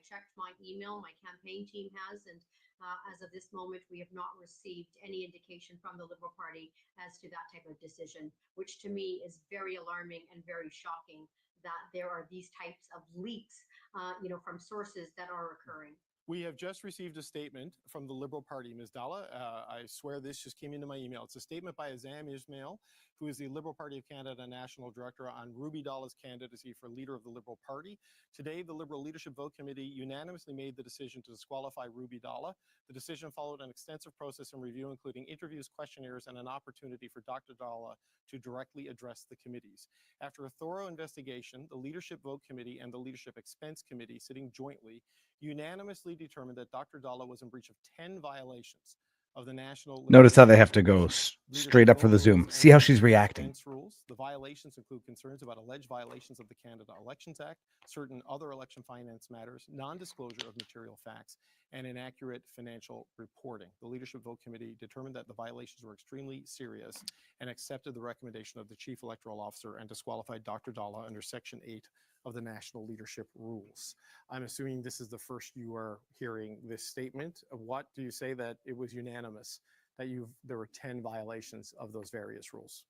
checked my email, my campaign team has, and as of this moment, we have not received any indication from the Liberal Party as to that type of decision, which to me is very alarming and very shocking that there are these types of leaks, from sources that are occurring. We have just received a statement from the Liberal Party, Ms. Dhalla. I swear this just came into my email. It's a statement by Azam Ismail, who is the Liberal Party of Canada National Director, on Ruby Dhalla's candidacy for leader of the Liberal Party. Today, the Liberal Leadership Vote Committee unanimously made the decision to disqualify Ruby Dhalla. The decision followed an extensive process and review, including interviews, questionnaires, and an opportunity for Dr. Dhalla to directly address the committees. After a thorough investigation, the Leadership Vote Committee and the Leadership Expense Committee, sitting jointly, unanimously determined that Dr. Dhalla was in breach of 10 violations of the national. Notice how they have to go straight up for the Zoom. See how she's reacting. Rules. The violations include concerns about alleged violations of the Canada Elections Act, certain other election finance matters, non-disclosure of material facts, and inaccurate financial reporting. The Leadership Vote Committee determined that the violations were extremely serious and accepted the recommendation of the Chief Electoral Officer and disqualified Dr. Dhalla under Section 8 of the National Leadership Rules. I'm assuming this is the first you are hearing this statement. What do you say that it was unanimous that there were 10 violations of those various rules?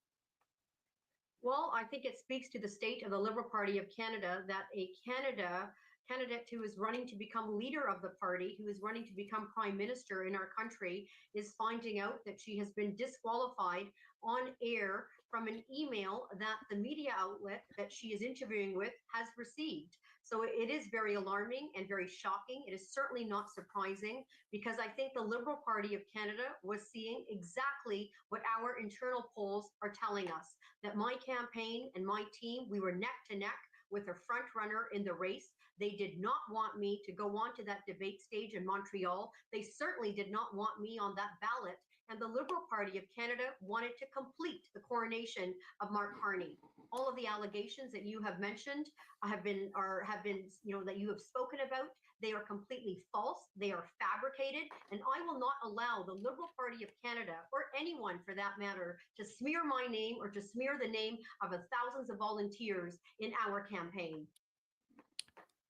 Well, I think it speaks to the state of the Liberal Party of Canada that a candidate who is running to become leader of the party, who is running to become prime minister in our country, is finding out that she has been disqualified on air from an email that the media outlet that she is interviewing with has received. So it is very alarming and very shocking. It is certainly not surprising, because I think the Liberal Party of Canada was seeing exactly what our internal polls are telling us, that my campaign and my team, we were neck to neck with a front runner in the race. They did not want me to go on to that debate stage in Montreal. They certainly did not want me on that ballot. And the Liberal Party of Canada wanted to complete the coronation of Mark Carney. All of the allegations that you have mentioned have been that you have spoken about, they are completely false. They are fabricated. And I will not allow the Liberal Party of Canada, or anyone for that matter, to smear my name or to smear the name of thousands of volunteers in our campaign.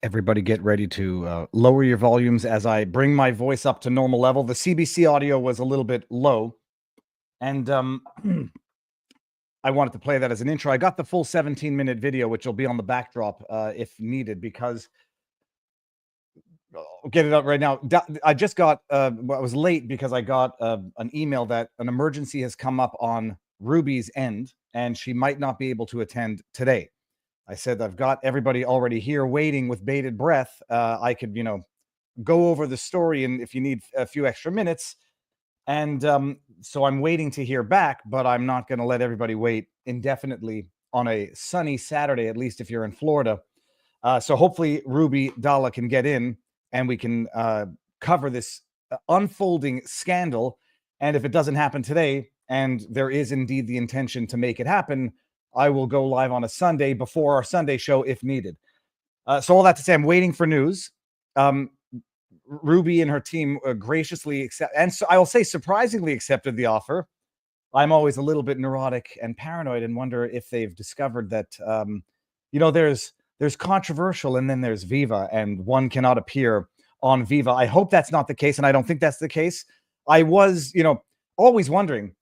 Everybody get ready to lower your volumes as I bring my voice up to normal level. The CBC audio was a little bit low, and I wanted to play that as an intro. I got the full 17-minute video, which will be on the backdrop if needed, because I'll get it up right now. I just got, I was late because I got an email that an emergency has come up on Ruby's end, and she might not be able to attend today. I said, I've got everybody already here waiting with bated breath. I could, go over the story, and if you need a few extra minutes. And so I'm waiting to hear back, but I'm not going to let everybody wait indefinitely on a sunny Saturday, at least if you're in Florida. So hopefully Ruby Dhalla can get in, and we can cover this unfolding scandal. And if it doesn't happen today, and there is indeed the intention to make it happen, I will go live on a Sunday before our Sunday show if needed. So all that to say, I'm waiting for news. Ruby and her team graciously and so I will say surprisingly accepted the offer. I'm always a little bit neurotic and paranoid and wonder if they've discovered that, there's controversial and then there's Viva, and one cannot appear on Viva. I hope that's not the case, and I don't think that's the case. I was, always wondering,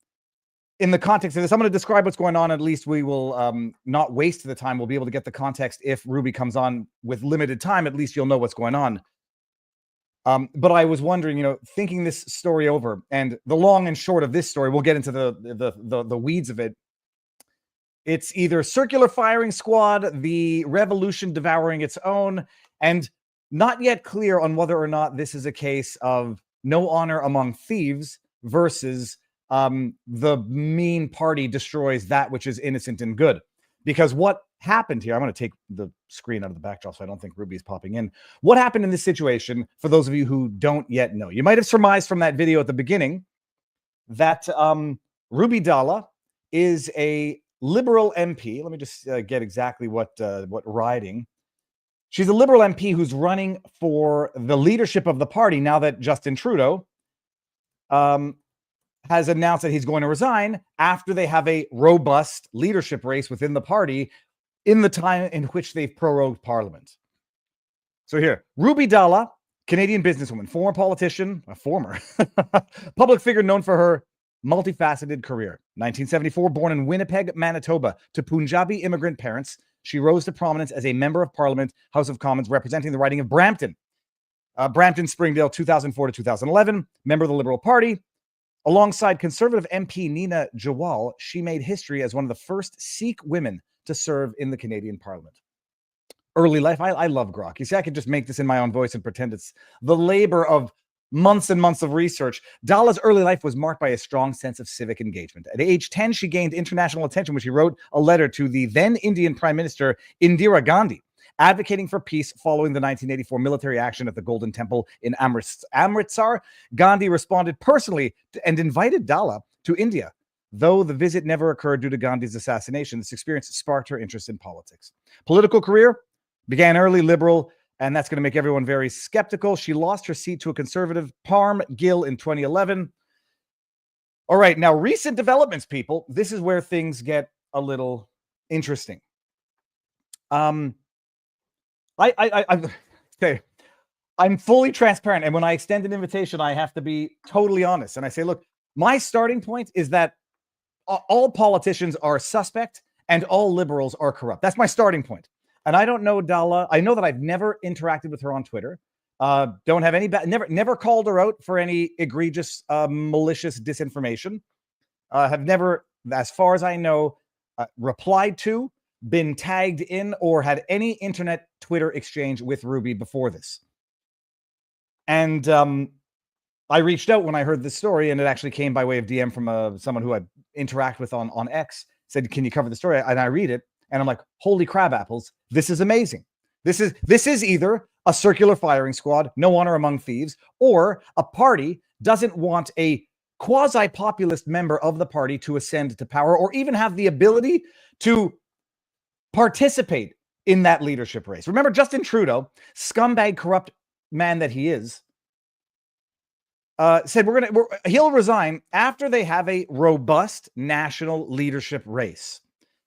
in the context of this, I'm going to describe what's going on. At least we will not waste the time. We'll be able to get the context if Ruby comes on with limited time. At least you'll know what's going on. But I was wondering, thinking this story over, and the long and short of this story, we'll get into the weeds of it. It's either circular firing squad, the revolution devouring its own, and not yet clear on whether or not this is a case of no honor among thieves versus the mean party destroys that which is innocent and good. Because what happened here, I'm going to take the screen out of the backdrop so I don't think Ruby's popping in. What happened in this situation, for those of you who don't yet know? You might have surmised from that video at the beginning that Ruby Dhalla is a Liberal MP. Let me just get exactly what riding. She's a Liberal MP who's running for the leadership of the party now that Justin Trudeau has announced that he's going to resign after they have a robust leadership race within the party in the time in which they've prorogued Parliament. So here, Ruby Dhalla, Canadian businesswoman, former politician, a former public figure known for her multifaceted career. 1974, born in Winnipeg, Manitoba, to Punjabi immigrant parents, she rose to prominence as a member of Parliament, House of Commons, representing the riding of Brampton. Brampton, Springdale, 2004 to 2011, member of the Liberal Party. Alongside Conservative MP Nina Jawal, she made history as one of the first Sikh women to serve in the Canadian Parliament. Early life, I love grok. You see, I could just make this in my own voice and pretend it's the labor of months and months of research. Dhalla's early life was marked by a strong sense of civic engagement. At age 10, she gained international attention when she wrote a letter to the then Indian Prime Minister Indira Gandhi, advocating for peace following the 1984 military action at the Golden Temple in Amritsar. Gandhi responded personally and invited Dhalla to India. Though the visit never occurred due to Gandhi's assassination, this experience sparked her interest in politics. Political career began early, liberal, and that's going to make everyone very skeptical. She lost her seat to a conservative, Parm Gill, in 2011. All right, now recent developments, people. This is where things get a little interesting. Okay, I'm fully transparent, and when I extend an invitation, I have to be totally honest. And I say, look, my starting point is that all politicians are suspect and all liberals are corrupt. That's my starting point. And I don't know Dhalla. I know that I've never interacted with her on Twitter. Don't have any never called her out for any egregious, malicious disinformation. Have never, as far as I know, replied to, been tagged in, or had any internet Twitter exchange with Ruby before this. And I reached out when I heard this story, and it actually came by way of DM from someone who I interact with on X. Said, "Can you cover the story?" And I read it. And I'm like, holy crab apples, this is amazing. This is either a circular firing squad, no honor among thieves, or a party doesn't want a quasi-populist member of the party to ascend to power or even have the ability to participate in that leadership race. Remember, Justin Trudeau, scumbag, corrupt man that he is, said he'll resign after they have a robust national leadership race.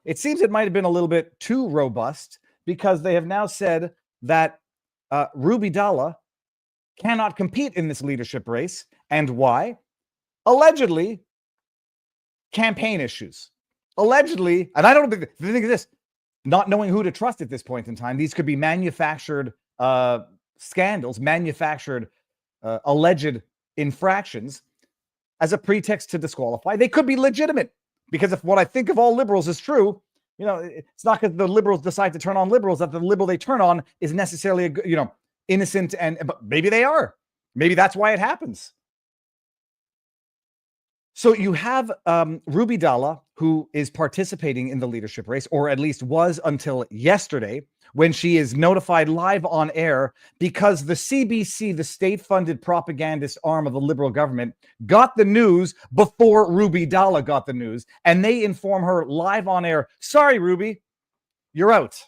It seems it might have been a little bit too robust because they have now said that Ruby Dhalla cannot compete in this leadership race. And why? Allegedly, campaign issues. Allegedly, and I don't think the thing is this, not knowing who to trust at this point in time. These could be manufactured scandals, manufactured alleged infractions as a pretext to disqualify. They could be legitimate. Because if what I think of all liberals is true, you know, it's not because the liberals decide to turn on liberals that the liberal they turn on is necessarily, innocent, but maybe they are. Maybe that's why it happens. So you have Ruby Dhalla, who is participating in the leadership race, or at least was until yesterday, when she is notified live on air because the CBC, the state-funded propagandist arm of the Liberal government, got the news before Ruby Dhalla got the news, and they inform her live on air, sorry, Ruby, you're out.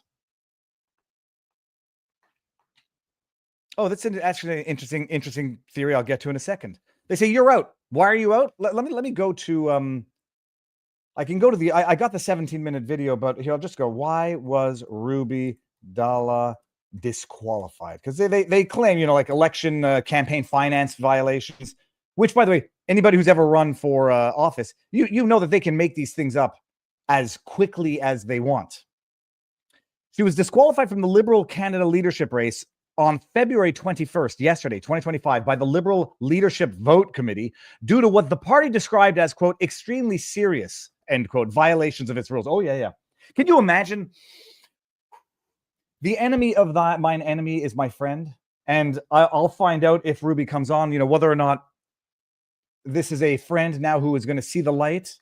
Oh, that's actually an interesting theory I'll get to in a second. They say, you're out. Why are you out? Let me go to, I can go to I got the 17-minute video, but here I'll just go, why was Ruby Dhalla disqualified? Because they claim, like election campaign finance violations, which, by the way, anybody who's ever run for office, you know that they can make these things up as quickly as they want. She was disqualified from the Liberal Canada leadership race on February 21st, yesterday, 2025, by the Liberal Leadership Vote Committee due to what the party described as, quote, extremely serious, end quote, violations of its rules. Oh, yeah. Can you imagine? The enemy of mine enemy is my friend. And I'll find out if Ruby comes on, whether or not this is a friend now who is going to see the light,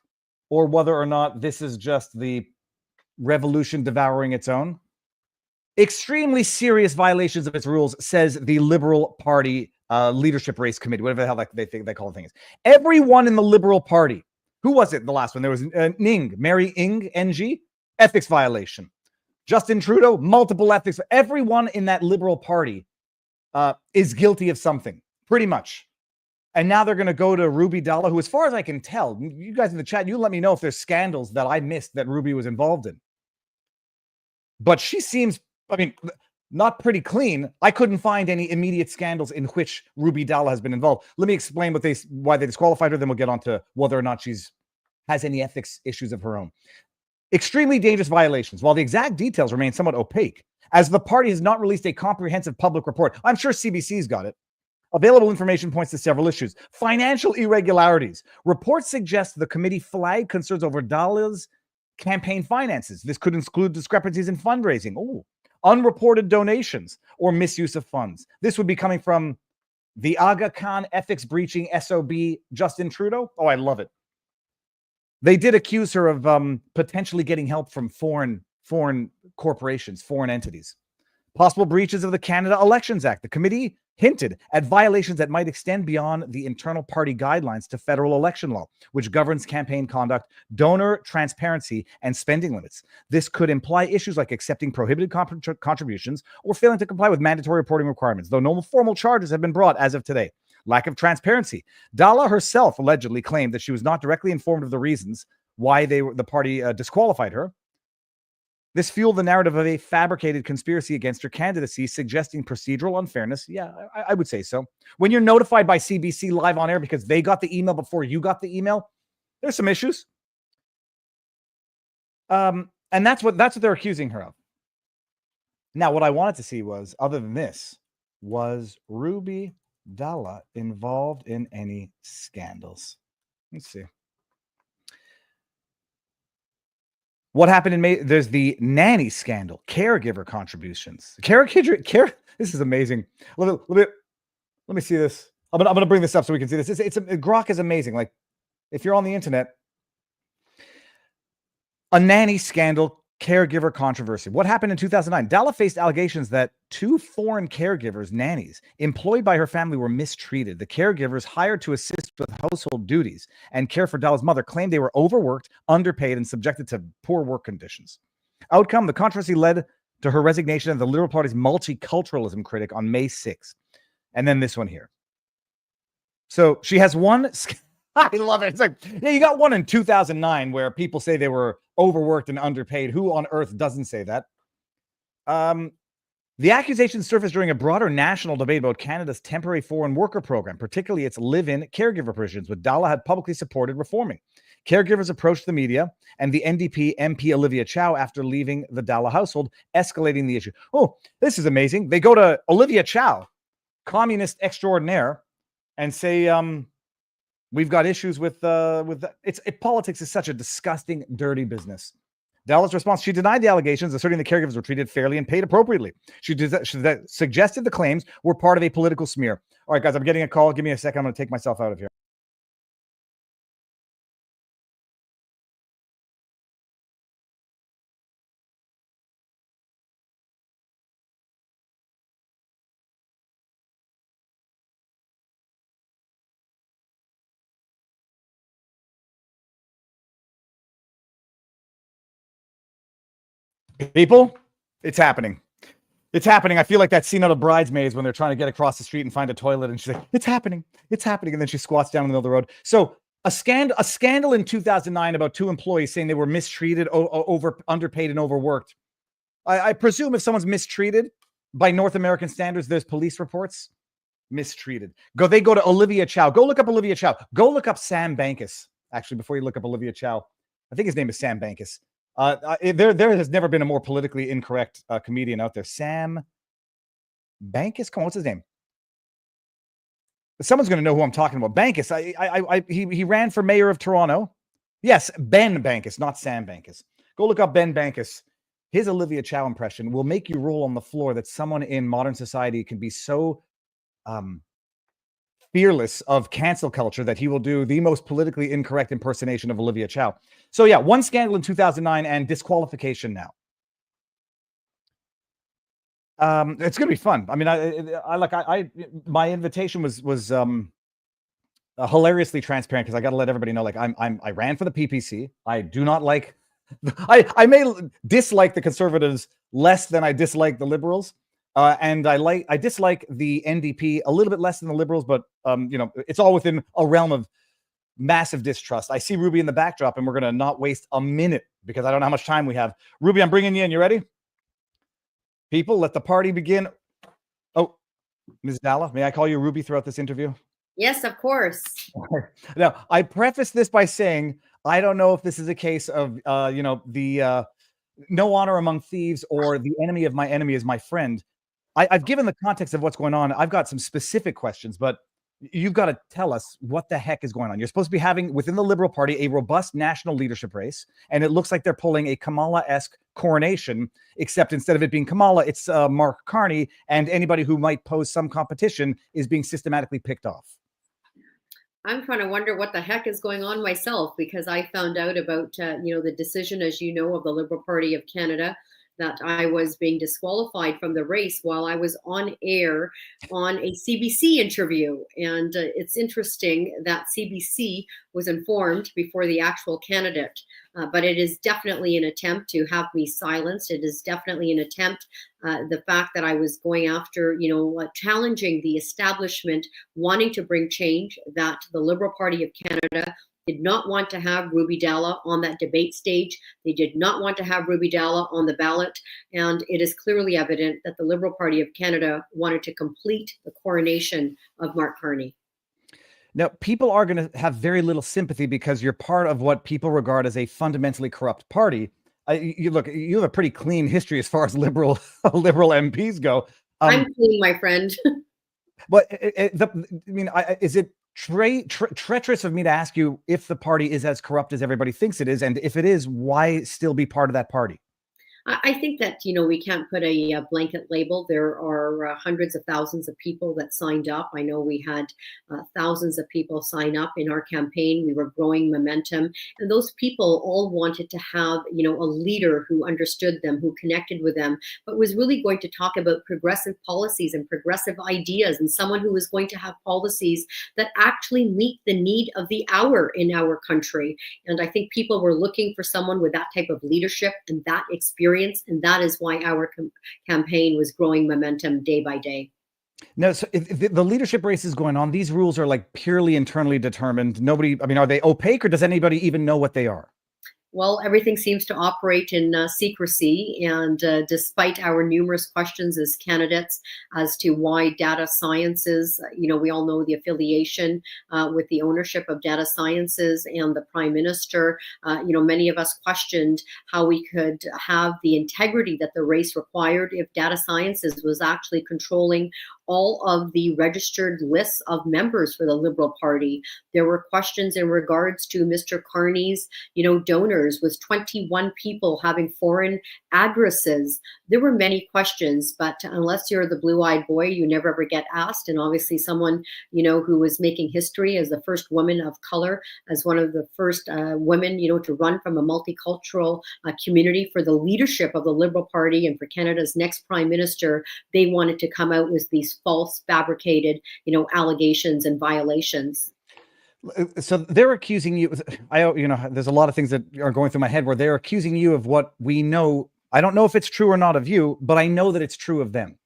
or whether or not this is just the revolution devouring its own. Extremely serious violations of its rules, says the Liberal Party leadership race committee, whatever the hell they think they call the thing is. Everyone in the Liberal Party, who was it? The last one, there was Mary Ng, NG, ethics violation. Justin Trudeau, multiple ethics. Everyone in that Liberal Party is guilty of something, pretty much. And now they're going to go to Ruby Dhalla, who, as far as I can tell, you guys in the chat, you let me know if there's scandals that I missed that Ruby was involved in. But she seems, not pretty clean. I couldn't find any immediate scandals in which Ruby Dhalla has been involved. Let me explain why they disqualified her, then we'll get on to whether or not she's has any ethics issues of her own. Extremely dangerous violations. While the exact details remain somewhat opaque, as the party has not released a comprehensive public report, I'm sure CBC's got it. Available information points to several issues. Financial irregularities. Reports suggest the committee flagged concerns over Dhalla's campaign finances. This could include discrepancies in fundraising, unreported donations, or misuse of funds. This would be coming from the Aga Khan ethics breaching SOB Justin Trudeau. Oh, I love it. They did accuse her of potentially getting help from foreign corporations, foreign entities. Possible breaches of the Canada Elections Act. The committee hinted at violations that might extend beyond the internal party guidelines to federal election law, which governs campaign conduct, donor transparency, and spending limits. This could imply issues like accepting prohibited contributions or failing to comply with mandatory reporting requirements, though no formal charges have been brought as of today. Lack of transparency. Dhalla herself allegedly claimed that she was not directly informed of the reasons why the party disqualified her. This fueled the narrative of a fabricated conspiracy against her candidacy, suggesting procedural unfairness. Yeah, I would say so. When you're notified by CBC live on air because they got the email before you got the email, there's some issues. And that's what they're accusing her of. Now, what I wanted to see was, other than this, was Ruby Dhalla involved in any scandals? Let's see. What happened in May? There's the nanny scandal, caregiver contributions. This is amazing. Let me see this. I'm gonna bring this up so we can see this. Grok is amazing. Like, if you're on the internet, a nanny scandal, caregiver controversy. What happened in 2009? Dhalla faced allegations that 2 foreign caregivers, nannies, employed by her family were mistreated. The caregivers hired to assist with household duties and care for Dhalla's mother claimed they were overworked, underpaid, and subjected to poor work conditions. Outcome, the controversy led to her resignation as the Liberal Party's multiculturalism critic on May 6th. And then this one here. So she has one... I love it. It's like, yeah, you got one in 2009 where people say they were overworked and underpaid. Who on earth doesn't say that? The accusations surfaced during a broader national debate about Canada's temporary foreign worker program, particularly its live-in caregiver provisions, which Dhalla had publicly supported reforming. Caregivers approached the media and the NDP MP Olivia Chow after leaving the Dhalla household, escalating the issue. Oh, this is amazing. They go to Olivia Chow, communist extraordinaire, and say, we've got issues with that. Politics is such a disgusting, dirty business. Dhalla's response, she denied the allegations, asserting the caregivers were treated fairly and paid appropriately. She suggested the claims were part of a political smear. All right, guys, I'm getting a call. Give me a second. I'm going to take myself out of here. People, it's happening. It's happening. I feel like that scene out of Bridesmaids when they're trying to get across the street and find a toilet, and she's like, "It's happening. It's happening." And then she squats down in the middle of the road. So a scandal in 2009 about 2 employees saying they were mistreated, underpaid, and overworked. I presume if someone's mistreated by North American standards, there's police reports. Mistreated. They go to Olivia Chow. Go look up Olivia Chow. Go look up Sam Bankus. Actually, before you look up Olivia Chow, I think his name is Sam Bankus. There has never been a more politically incorrect comedian out there. Sam Bankus? Come on, what's his name? Someone's going to know who I'm talking about. Bankus. He ran for mayor of Toronto. Yes, Ben Bankus, not Sam Bankus. Go look up Ben Bankus. His Olivia Chow impression will make you roll on the floor that someone in modern society can be so fearless of cancel culture that he will do the most politically incorrect impersonation of Olivia Chow. So yeah, one scandal in 2009 and disqualification now. It's going to be fun. I mean, my invitation was hilariously transparent because I got to let everybody know, like, I ran for the PPC. I do not like, I may dislike the Conservatives less than I dislike the Liberals. And I dislike the NDP a little bit less than the Liberals, but it's all within a realm of massive distrust. I see Ruby in the backdrop, and we're going to not waste a minute because I don't know how much time we have. Ruby, I'm bringing you in. You ready? People, let the party begin. Oh, Ms. Dhalla, may I call you Ruby throughout this interview? Yes, of course. Now, I preface this by saying I don't know if this is a case of, the no honor among thieves or the enemy of my enemy is my friend. I've given the context of what's going on. I've got some specific questions, but you've got to tell us what the heck is going on. You're supposed to be having within the Liberal Party a robust national leadership race, and it looks like they're pulling a Kamala-esque coronation, except instead of it being Kamala, it's Mark Carney, and anybody who might pose some competition is being systematically picked off. I'm trying to wonder what the heck is going on myself, because I found out about, the decision, as you know, of the Liberal Party of Canada, that I was being disqualified from the race while I was on air on a CBC interview. And it's interesting that CBC was informed before the actual candidate. But it is definitely an attempt to have me silenced. It is definitely an attempt, the fact that I was going after, challenging the establishment, wanting to bring change, that the Liberal Party of Canada did not want to have Ruby Dhalla on that debate stage. They did not want to have Ruby Dhalla on the ballot. And it is clearly evident that the Liberal Party of Canada wanted to complete the coronation of Mark Carney. Now, people are going to have very little sympathy because you're part of what people regard as a fundamentally corrupt party. You have a pretty clean history as far as liberal MPs go. I'm clean, my friend. But is it treacherous of me to ask you if the party is as corrupt as everybody thinks it is? And if it is, why still be part of that party? I think that, we can't put a blanket label. There are hundreds of thousands of people that signed up. I know we had thousands of people sign up in our campaign. We were growing momentum. And those people all wanted to have, a leader who understood them, who connected with them, but was really going to talk about progressive policies and progressive ideas, and someone who was going to have policies that actually meet the need of the hour in our country. And I think people were looking for someone with that type of leadership and that experience. And that is why our campaign was growing momentum day by day. No, so if the leadership race is going on, these rules are like purely internally determined. Are they opaque, or does anybody even know what they are? Well, everything seems to operate in secrecy, and despite our numerous questions as candidates as to why data sciences, we all know the affiliation with the ownership of data sciences and the Prime Minister. Many of us questioned how we could have the integrity that the race required if data sciences was actually controlling all of the registered lists of members for the Liberal Party. There were questions in regards to Mr. Carney's, donors, with 21 people having foreign addresses. There were many questions, but unless you're the blue-eyed boy, you never ever get asked. And obviously someone, who was making history as the first woman of color, as one of the first women, to run from a multicultural community for the leadership of the Liberal Party and for Canada's next Prime Minister, they wanted to come out with these false, fabricated, allegations and violations. So they're accusing you. There's a lot of things that are going through my head where they're accusing you of what we know. I don't know if it's true or not of you, but I know that it's true of them.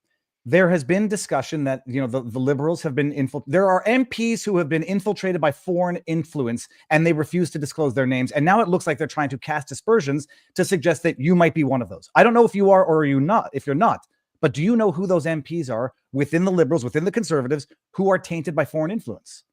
There has been discussion that, the Liberals have been there are MPs who have been infiltrated by foreign influence, and they refuse to disclose their names. And now it looks like they're trying to cast aspersions to suggest that you might be one of those. I don't know if you are or are you not, if you're not. But do you know who those MPs are within the Liberals, within the Conservatives, who are tainted by foreign influence?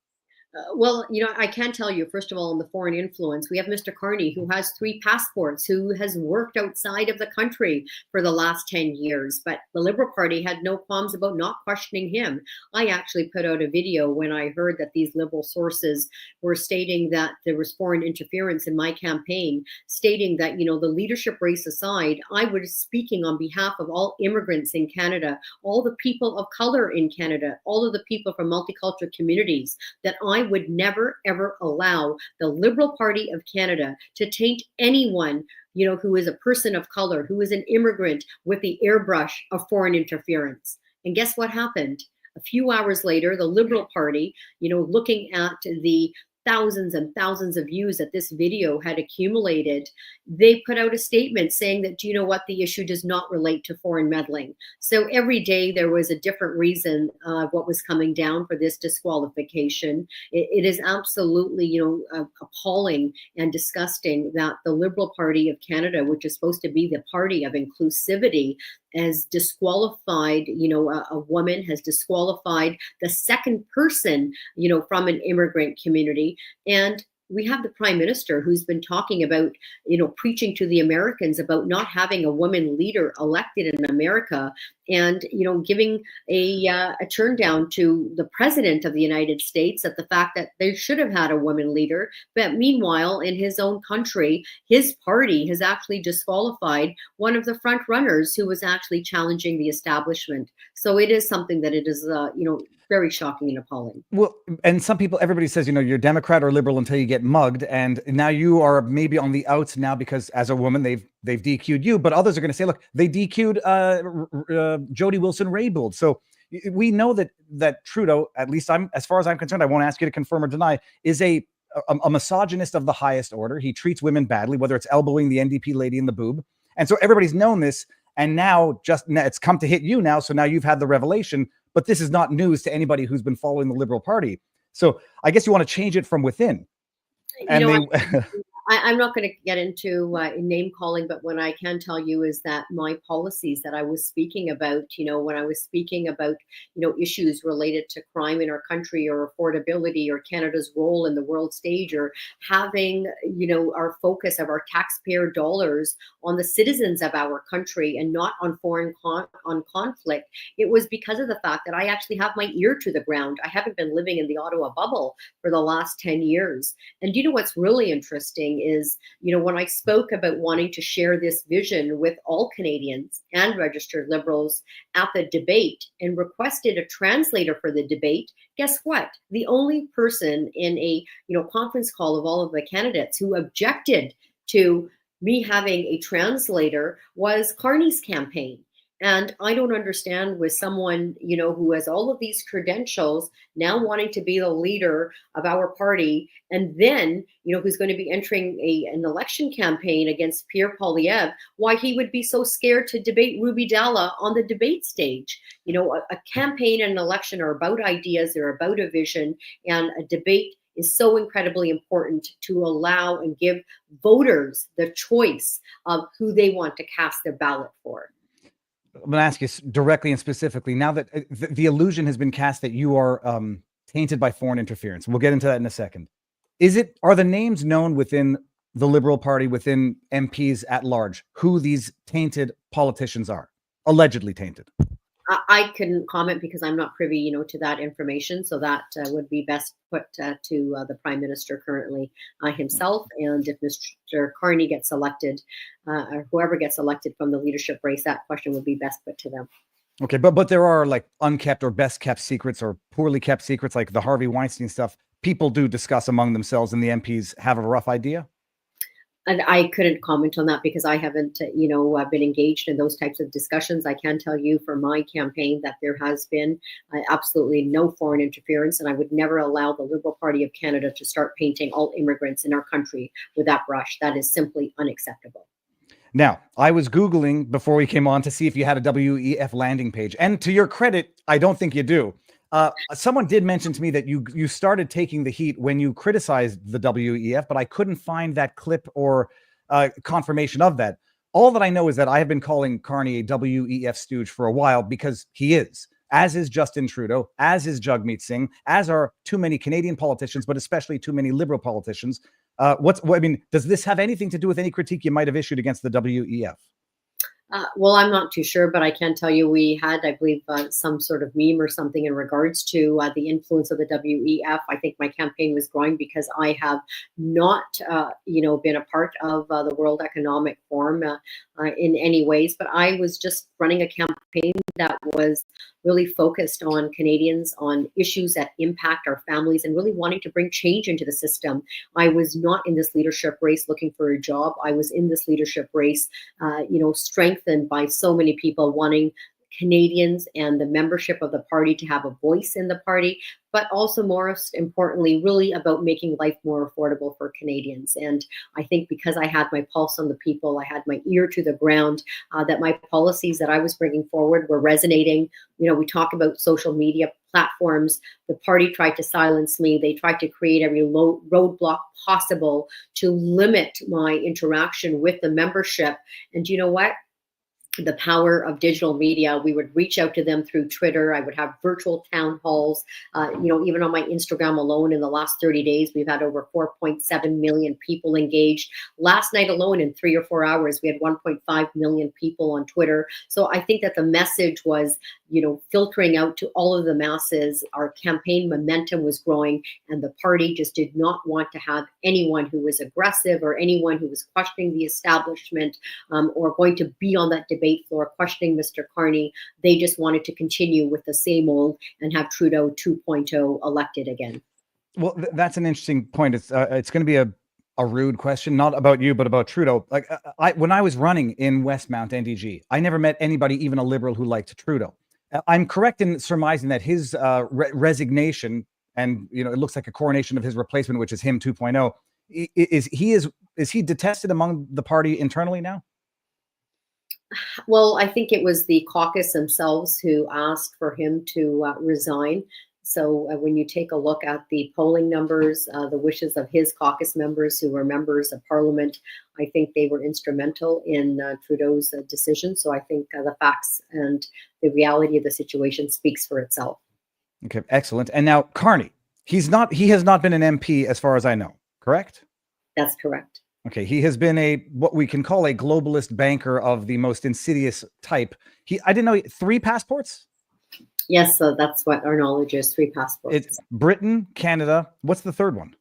Well, I can tell you, first of all, on the foreign influence, we have Mr. Carney, who has 3 passports, who has worked outside of the country for the last 10 years. But the Liberal Party had no qualms about not questioning him. I actually put out a video when I heard that these Liberal sources were stating that there was foreign interference in my campaign, stating that, the leadership race aside, I was speaking on behalf of all immigrants in Canada, all the people of color in Canada, all of the people from multicultural communities, that I would never, ever allow the Liberal Party of Canada to taint anyone, who is a person of color, who is an immigrant, with the airbrush of foreign interference. And guess what happened? A few hours later, the Liberal Party, looking at the thousands and thousands of views that this video had accumulated, they put out a statement saying that, do you know what, the issue does not relate to foreign meddling. So every day there was a different reason of what was coming down for this disqualification. It is absolutely, appalling and disgusting that the Liberal Party of Canada, which is supposed to be the party of inclusivity, has disqualified, a woman, has disqualified the second person, from an immigrant community. And we have the Prime Minister who's been talking about, preaching to the Americans about not having a woman leader elected in America, and, giving a turn down to the President of the United States at the fact that they should have had a woman leader. But meanwhile, in his own country, his party has actually disqualified one of the front runners who was actually challenging the establishment. So it is something that it is, very shocking and appalling. Well, and some people, everybody says, you're Democrat or liberal until you get mugged. And now you are maybe on the outs now because as a woman, they've DQ'd you. But others are going to say, look, they DQ'd Jody Wilson-Raybould. So we know that Trudeau, at least as far as I'm concerned, I won't ask you to confirm or deny, is a misogynist of the highest order. He treats women badly, whether it's elbowing the NDP lady in the boob. And so everybody's known this. And now it's come to hit you now. So now you've had the revelation. But this is not news to anybody who's been following the Liberal Party. So I guess you want to change it from within. And I'm not going to get into name calling, but what I can tell you is that my policies that I was speaking about, when I was speaking about, issues related to crime in our country or affordability or Canada's role in the world stage or having, our focus of our taxpayer dollars on the citizens of our country and not on foreign on conflict, it was because of the fact that I actually have my ear to the ground. I haven't been living in the Ottawa bubble for the last 10 years. And what's really interesting is, when I spoke about wanting to share this vision with all Canadians and registered Liberals at the debate and requested a translator for the debate, guess what? The only person in a, conference call of all of the candidates who objected to me having a translator was Carney's campaign. And I don't understand with someone, who has all of these credentials now wanting to be the leader of our party, and then, who's going to be entering an election campaign against Pierre Poilievre, why he would be so scared to debate Ruby Dhalla on the debate stage. A campaign and an election are about ideas, they're about a vision, and a debate is so incredibly important to allow and give voters the choice of who they want to cast their ballot for. I'm going to ask you directly and specifically, now that the illusion has been cast that you are tainted by foreign interference. We'll get into that in a second. Are the names known within the Liberal Party, within MPs at large, who these tainted politicians are, allegedly tainted? I couldn't comment because I'm not privy, to that information. So that would be best put to the Prime Minister currently himself. And if Mr. Carney gets elected, or whoever gets elected from the leadership race, that question would be best put to them. Okay, but there are like unkept or best kept secrets or poorly kept secrets, like the Harvey Weinstein stuff. People do discuss among themselves, and the MPs have a rough idea. And I couldn't comment on that because I haven't, been engaged in those types of discussions. I can tell you for my campaign that there has been absolutely no foreign interference, and I would never allow the Liberal Party of Canada to start painting all immigrants in our country with that brush. That is simply unacceptable. Now, I was Googling before we came on to see if you had a WEF landing page. And to your credit, I don't think you do. Someone did mention to me that you started taking the heat when you criticized the WEF, but I couldn't find that clip or confirmation of that. All that I know is that I have been calling Carney a WEF stooge for a while because he is, as is Justin Trudeau, as is Jagmeet Singh, as are too many Canadian politicians, but especially too many Liberal politicians. Does this have anything to do with any critique you might have issued against the WEF? Well, I'm not too sure, but I can tell you we had, I believe, some sort of meme or something in regards to the influence of the WEF. I think my campaign was growing because I have not, been a part of the World Economic Forum in any ways, but I was just running a campaign that was really focused on Canadians, on issues that impact our families, and really wanting to bring change into the system. I was not in this leadership race looking for a job. I was in this leadership race, strengthened by so many people wanting Canadians and the membership of the party to have a voice in the party, but also most importantly, really about making life more affordable for Canadians. And I think because I had my pulse on the people, I had my ear to the ground, that my policies that I was bringing forward were resonating. You know, we talk about social media platforms. The party tried to silence me. They tried to create every roadblock possible to limit my interaction with the membership. And you know what? The power of digital media, we would reach out to them through Twitter. I would have virtual town halls. Even on my Instagram alone, in the last 30 days, we've had over 4.7 million people engaged. Last night alone, in 3 or 4 hours, we had 1.5 million people on Twitter. So I think that the message was, filtering out to all of the masses. Our campaign momentum was growing, and the party just did not want to have anyone who was aggressive or anyone who was questioning the establishment or going to be on that debate floor questioning Mr. Carney. They just wanted to continue with the same old and have Trudeau 2.0 elected again. Well, that's an interesting point. It's going to be a rude question, not about you, but about Trudeau. Like when I was running in Westmount NDG, I never met anybody, even a Liberal, who liked Trudeau. I'm correct in surmising that his resignation, and it looks like a coronation of his replacement, which is him 2.0. Is he detested among the party internally now? Well, I think it was the caucus themselves who asked for him to resign. So when you take a look at the polling numbers, the wishes of his caucus members who were members of parliament, I think they were instrumental in Trudeau's decision. So I think the facts and the reality of the situation speaks for itself. Okay, excellent. And now Carney, he has not been an MP as far as I know, correct? That's correct. Okay, he has been what we can call a globalist banker of the most insidious type. I didn't know, 3 passports? Yes, so that's what our knowledge is, 3 passports. It's Britain, Canada. What's the third one?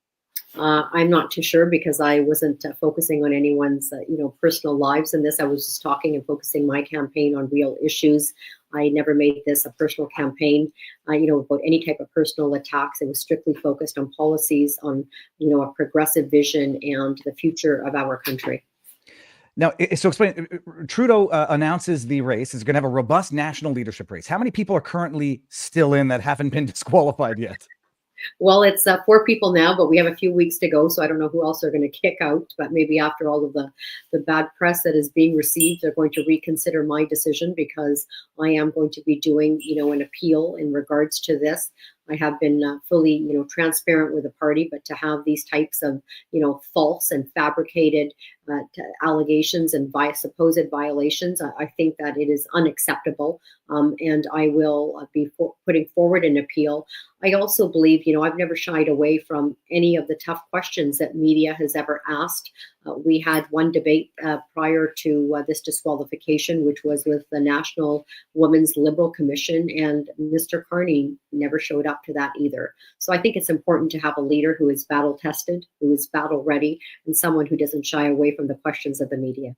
I'm not too sure because I wasn't focusing on anyone's personal lives in this. I was just talking and focusing my campaign on real issues. I never made this a personal campaign, about any type of personal attacks. It was strictly focused on policies, on a progressive vision and the future of our country. Now, so explain, Trudeau announces the race is going to have a robust national leadership race. How many people are currently still in that haven't been disqualified yet? Well, it's 4 people now, but we have a few weeks to go. So I don't know who else are going to kick out, but maybe after all of the bad press that is being received, they're going to reconsider my decision because I am going to be doing, an appeal in regards to this. I have been fully, transparent with the party, but to have these types of, false and fabricated allegations and supposed violations, I think that it is unacceptable. And I will be putting forward an appeal. I also believe, I've never shied away from any of the tough questions that media has ever asked. We had one debate prior to this disqualification, which was with the National Women's Liberal Commission, and Mr. Carney never showed up to that either. So I think it's important to have a leader who is battle tested, who is battle ready, and someone who doesn't shy away from the questions of the media.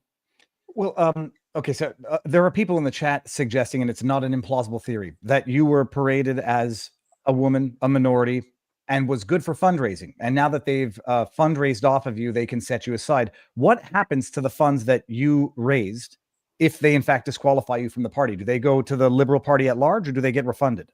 Well, okay, so there are people in the chat suggesting, and it's not an implausible theory, that you were paraded as a woman, a minority, and was good for fundraising. And now that they've fundraised off of you, they can set you aside. What happens to the funds that you raised if they, in fact, disqualify you from the party? Do they go to the Liberal Party at large, or do they get refunded?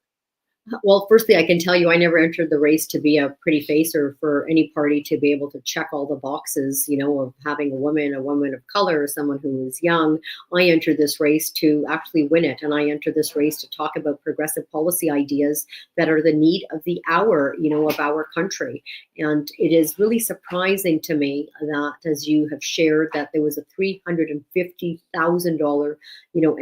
Well, firstly, I can tell you I never entered the race to be a pretty face or for any party to be able to check all the boxes, of having a woman of color, someone who is young. I entered this race to actually win it. And I entered this race to talk about progressive policy ideas that are the need of the hour, of our country. And it is really surprising to me that, as you have shared, that there was a $350,000,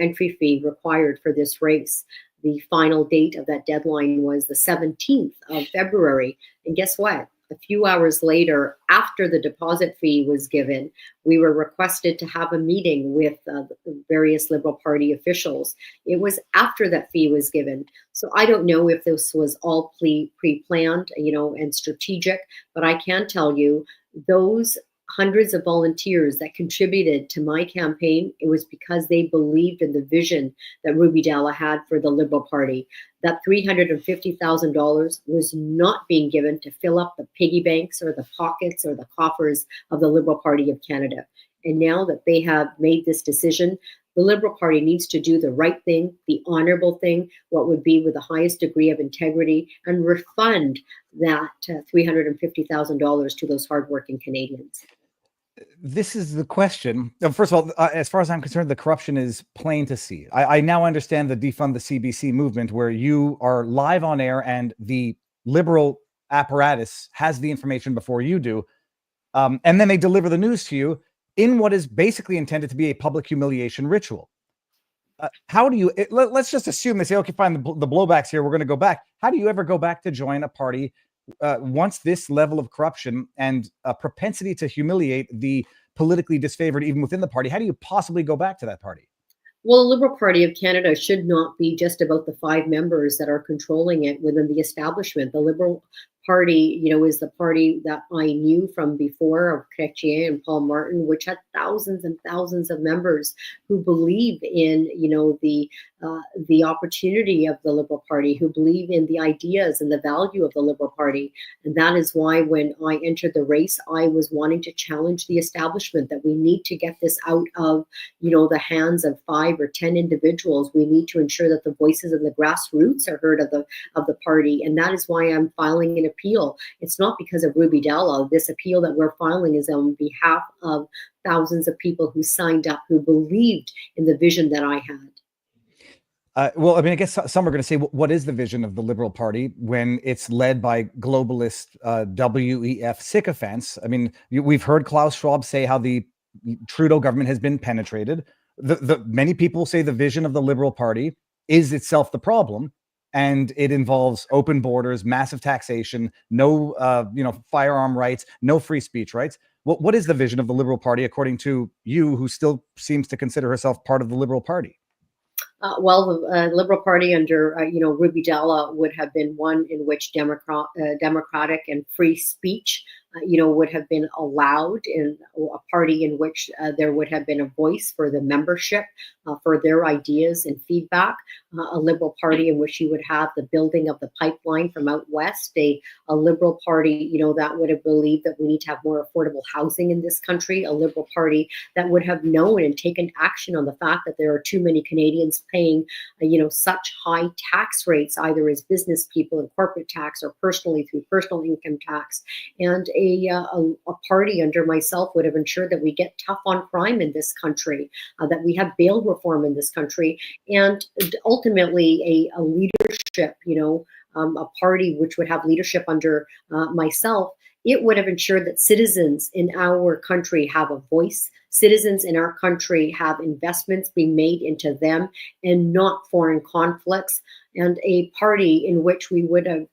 entry fee required for this race. The final date of that deadline was the 17th of February. And guess what? A few hours later, after the deposit fee was given, we were requested to have a meeting with the various Liberal Party officials. It was after that fee was given. So I don't know if this was all pre-planned, and strategic, but I can tell you those hundreds of volunteers that contributed to my campaign, it was because they believed in the vision that Ruby Dhalla had for the Liberal Party. That $350,000 was not being given to fill up the piggy banks or the pockets or the coffers of the Liberal Party of Canada. And now that they have made this decision, The Liberal Party needs to do the right thing, the honorable thing, what would be with the highest degree of integrity, and refund that $350,000 to those hardworking Canadians. This is the question. First of all, as far as I'm concerned, the corruption is plain to see. I now understand the defund the CBC movement, where you are live on air and the Liberal apparatus has the information before you do. And then they deliver the news to you in what is basically intended to be a public humiliation ritual. How do you, let's just assume they say, okay, fine, the blowback's here, we're going to go back. How do you ever go back to join a party once this level of corruption and a propensity to humiliate the politically disfavored even within the party? How do you possibly go back to that party? Well, the Liberal Party of Canada should not be just about the 5 members that are controlling it within the establishment. The Liberal Party, is the party that I knew from before of Chrétien and Paul Martin, which had thousands and thousands of members who believe in, the opportunity of the Liberal Party, who believe in the ideas and the value of the Liberal Party. And that is why when I entered the race, I was wanting to challenge the establishment that we need to get this out of, the hands of 5 or 10 individuals. We need to ensure that the voices of the grassroots are heard of the party. And that is why I'm filing an appeal. It's not because of Ruby Dhalla. This appeal that we're filing is on behalf of thousands of people who signed up, who believed in the vision that I had. Well, I mean, I guess some are going to say, what is the vision of the Liberal Party when it's led by globalist WEF sycophants? I mean, we've heard Klaus Schwab say how the Trudeau government has been penetrated. Many people say the vision of the Liberal Party is itself the problem, and it involves open borders, massive taxation, no, firearm rights, no free speech rights. What is the vision of the Liberal Party, according to you, who still seems to consider herself part of the Liberal Party? The Liberal Party under, Ruby Dhalla would have been one in which democratic and free speech, would have been allowed, in a party in which there would have been a voice for the membership, for their ideas and feedback, a Liberal Party in which you would have the building of the pipeline from out west, a Liberal Party, that would have believed that we need to have more affordable housing in this country, a Liberal Party that would have known and taken action on the fact that there are too many Canadians paying, such high tax rates, either as business people in corporate tax or personally through personal income tax. And a party under myself would have ensured that we get tough on crime in this country, that we have bail reform in this country, and ultimately a leadership, a party which would have leadership under myself. It would have ensured that citizens in our country have a voice. Citizens in our country have investments being made into them and not foreign conflicts, and a party in which we would have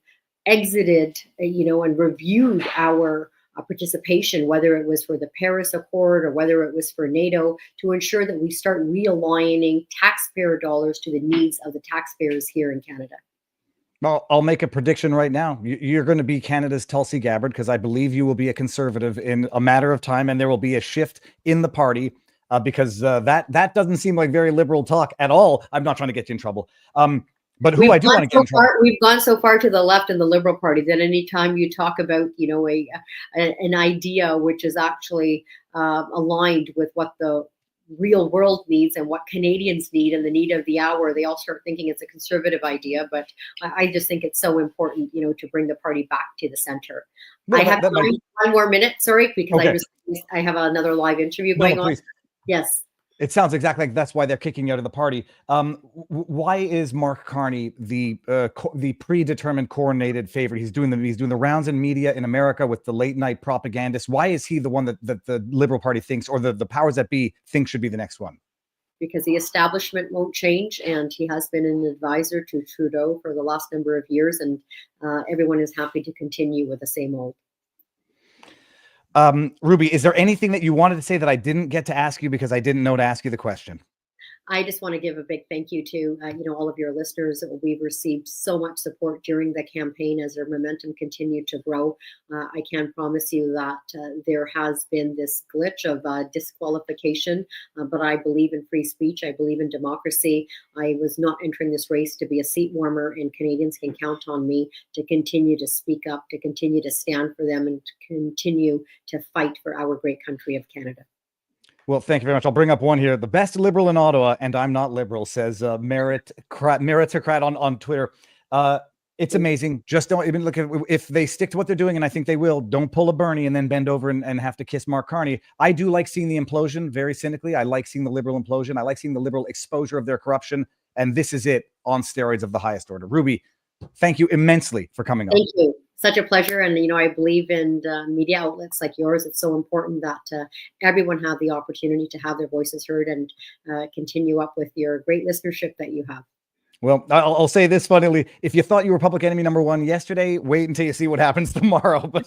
exited, and reviewed our participation, whether it was for the Paris Accord or whether it was for NATO, to ensure that we start realigning taxpayer dollars to the needs of the taxpayers here in Canada. Well, I'll make a prediction right now. You're going to be Canada's Tulsi Gabbard, because I believe you will be a conservative in a matter of time, and there will be a shift in the party because that doesn't seem like very liberal talk at all. I'm not trying to get you in trouble. But who I do want to get in trouble. We've gone so far to the left in the Liberal Party that anytime you talk about, an idea which is actually aligned with what the real world needs and what Canadians need and the need of the hour, they all start thinking it's a conservative idea. But I just think it's so important, to bring the party back to the center. No, I have one more minute, sorry, because okay. I have another live interview going on. Yes. It sounds exactly like that's why they're kicking you out of the party. Why is Mark Carney the predetermined coordinated favorite? He's doing the rounds in media in America with the late night propagandists. Why is he the one that the Liberal Party thinks, or the powers that be think should be the next one? Because the establishment won't change, and he has been an advisor to Trudeau for the last number of years, and everyone is happy to continue with the same old. Ruby, is there anything that you wanted to say that I didn't get to ask you because I didn't know to ask you the question? I just want to give a big thank you to all of your listeners. We've received so much support during the campaign as our momentum continued to grow. I can promise you that there has been this glitch of disqualification, but I believe in free speech. I believe in democracy. I was not entering this race to be a seat warmer, and Canadians can count on me to continue to speak up, to continue to stand for them, and to continue to fight for our great country of Canada. Well, thank you very much. I'll bring up one here. The best liberal in Ottawa, and I'm not liberal, says Meritocrat on Twitter. It's amazing. Just don't even look at, if they stick to what they're doing, and I think they will, don't pull a Bernie and then bend over and have to kiss Mark Carney. I do like seeing the implosion, very cynically. I like seeing the liberal implosion. I like seeing the liberal exposure of their corruption. And this is it on steroids of the highest order. Ruby, thank you immensely for coming on. Thank you. Such a pleasure. And, you know, I believe in media outlets like yours. It's so important that everyone have the opportunity to have their voices heard and continue up with your great listenership that you have. Well, I'll say this funnily. If you thought you were public enemy number one yesterday, wait until you see what happens tomorrow. But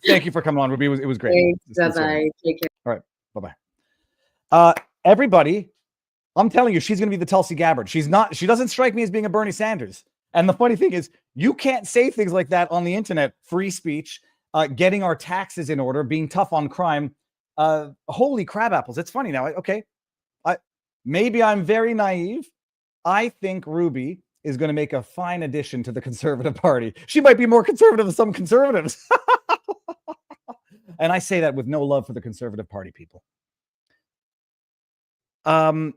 thank you for coming on, Ruby. It was great. Bye-bye. Take care. All right. Bye-bye. Everybody, I'm telling you, she's going to be the Tulsi Gabbard. She doesn't strike me as being a Bernie Sanders. And the funny thing is, you can't say things like that on the internet. Free speech, getting our taxes in order, being tough on crime. Holy crab apples. It's funny now. Okay. Maybe I'm very naive. I think Ruby is going to make a fine addition to the Conservative Party. She might be more conservative than some conservatives. And I say that with no love for the Conservative Party people. So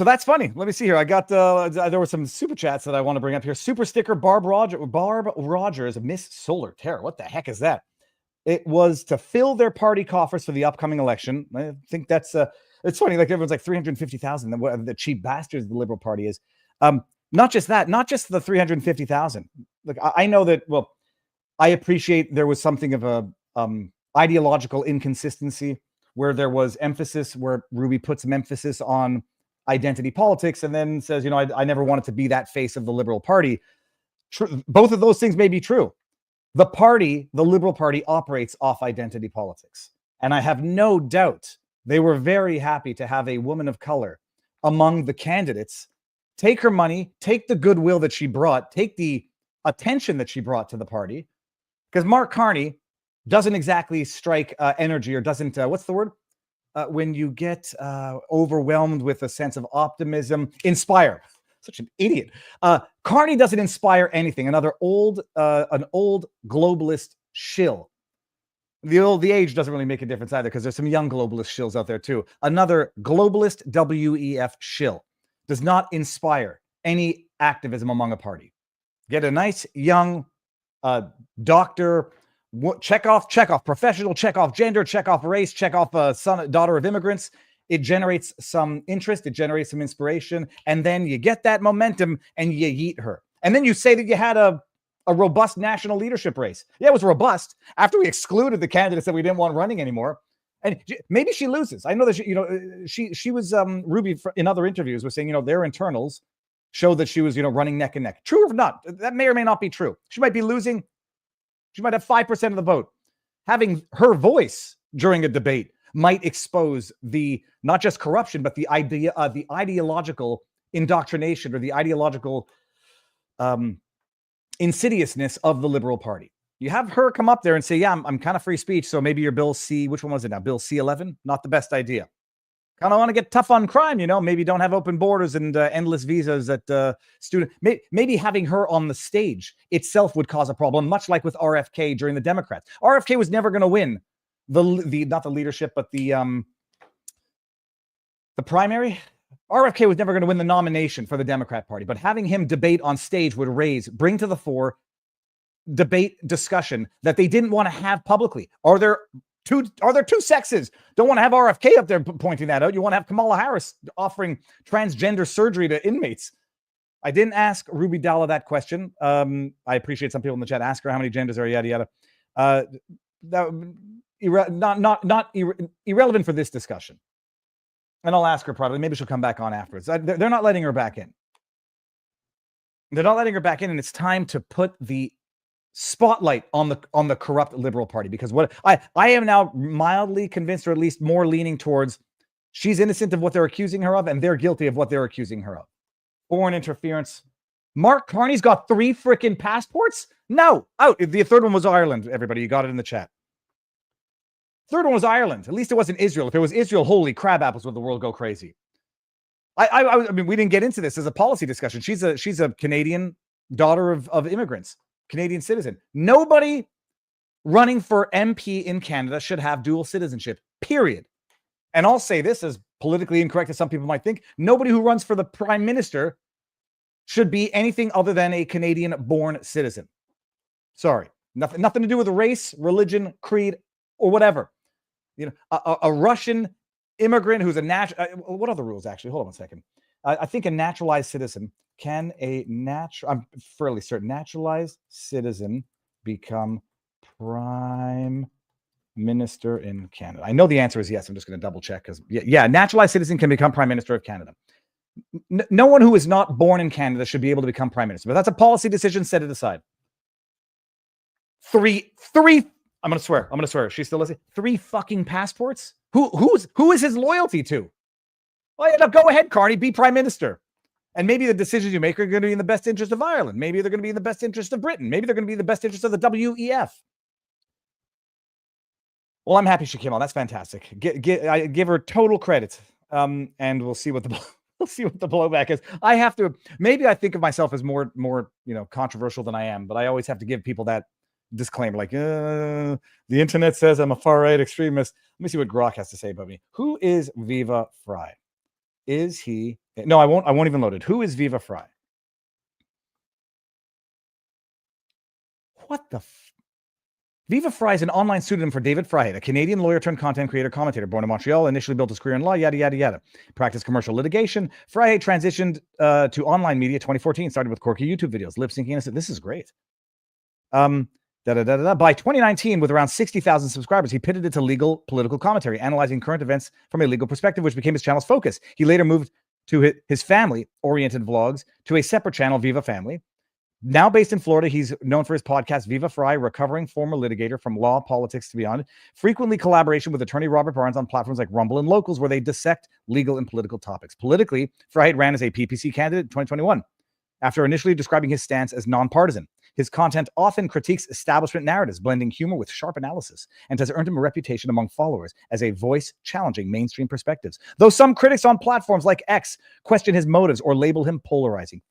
that's funny. Let me see here. I got there were some super chats that I want to bring up here. Super sticker Barb Rogers, Miss Solar Terror. What the heck is that? It was to fill their party coffers for the upcoming election. I think that's it's funny. Like everyone's like 350,000. The cheap bastards the Liberal Party is. Not just that. Not just the 350,000. Look, I know that. Well, I appreciate there was something of a ideological inconsistency where there was emphasis, where Ruby put some emphasis on identity politics and then says, you know, I never wanted to be that face of the Liberal Party. Both of those things may be true. The party, the Liberal Party, operates off identity politics. And I have no doubt they were very happy to have a woman of color among the candidates. Take her money, take the goodwill that she brought, take the attention that she brought to the party. Because Mark Carney doesn't exactly strike energy, or doesn't, what's the word? When you get overwhelmed with a sense of optimism, inspire. Such an idiot. Carney doesn't inspire anything. An old globalist shill. The age doesn't really make a difference either, because there's some young globalist shills out there too. Another globalist WEF shill does not inspire any activism among a party. Get a nice young doctor. Check off, professional, check off gender, check off race, check off daughter of immigrants. It generates some interest, it generates some inspiration, and then you get that momentum and you yeet her. And then you say that you had a robust national leadership race. Yeah, it was robust after we excluded the candidates that we didn't want running anymore. And maybe she loses. I know that she was Ruby in other interviews was saying, you know, their internals show that she was, you know, running neck and neck. True or not? That may or may not be true. She might be losing. She might have 5% of the vote. Having her voice during a debate might expose the not just corruption, but the ideological indoctrination or the ideological insidiousness of the Liberal Party. You have her come up there and say, yeah, I'm kind of free speech, so maybe your Bill C, which one was it now? Bill C-11? Not the best idea. Kind of want to get tough on crime, you know, maybe don't have open borders and endless visas at student. Maybe having her on the stage itself would cause a problem, much like with RFK during the Democrats. RFK was never going to win the not the leadership, but the primary. RFK was never going to win the nomination for the Democrat Party, but having him debate on stage would bring to the fore debate discussion that they didn't want to have publicly. Are there two sexes? Don't want to have RFK up there pointing that out. You want to have Kamala Harris offering transgender surgery to inmates. I didn't ask Ruby Dhalla that question. I appreciate some people in the chat ask her how many genders are, yada yada. Not irrelevant for this discussion. And I'll ask her privately. Maybe she'll come back on afterwards. They're not letting her back in. They're not letting her back in, and it's time to put the spotlight on the corrupt Liberal Party, because what I am now mildly convinced, or at least more leaning towards, she's innocent of what they're accusing her of, and they're guilty of what they're accusing her of. Foreign interference. Mark Carney's got 3 freaking passports? No. Oh, the third one was Ireland, everybody. You got it in the chat. Third one was Ireland. At least it wasn't Israel. If it was Israel, holy crab apples, would the world go crazy. I mean, we didn't get into this as a policy discussion. She's a Canadian daughter of immigrants. Canadian citizen. Nobody running for MP in Canada should have dual citizenship, period. And I'll say this, as politically incorrect as some people might think, nobody who runs for the prime minister should be anything other than a Canadian-born citizen. Sorry. Nothing to do with race, religion, creed, or whatever. You know, a Russian immigrant who's a natural. What are the rules, actually? Hold on one second. I think a naturalized citizen I'm fairly certain, naturalized citizen become prime minister in Canada? I know the answer is yes. I'm just going to double check because, yeah, naturalized citizen can become prime minister of Canada. No one who is not born in Canada should be able to become prime minister, but that's a policy decision. Set it aside. Three. I'm going to swear. She's still listening. 3 fucking passports. Who is his loyalty to? Well, yeah, go ahead, Carney, be prime minister. And maybe the decisions you make are going to be in the best interest of Ireland. Maybe they're going to be in the best interest of Britain. Maybe they're going to be in the best interest of the WEF. Well, I'm happy she came on. That's fantastic. I give her total credit. And we'll see what the blowback is. I have to. Maybe I think of myself as more controversial than I am, but I always have to give people that disclaimer, like the internet says I'm a far right extremist. Let me see what Grok has to say about me. Who is Viva Fry? Is he? No, I won't even load it. Who is Viva Fry? What the? Viva Fry is an online pseudonym for David Fryhead, a Canadian lawyer turned content creator commentator, born in Montreal, initially built his career in law, yada, yada, yada. Practiced commercial litigation. Fryhead transitioned to online media 2014, started with quirky YouTube videos, lip syncing, and said, this is great. By 2019, with around 60,000 subscribers, he pivoted to legal political commentary, analyzing current events from a legal perspective, which became his channel's focus. He later moved to his family-oriented vlogs to a separate channel, Viva Family. Now based in Florida, he's known for his podcast, Viva Fry, recovering former litigator from law, politics, to beyond. Frequently collaboration with attorney Robert Barnes on platforms like Rumble and Locals, where they dissect legal and political topics. Politically, Fry ran as a PPC candidate in 2021, after initially describing his stance as nonpartisan. His content often critiques establishment narratives, blending humor with sharp analysis, and has earned him a reputation among followers as a voice challenging mainstream perspectives. Though some critics on platforms like X question his motives or label him polarizing.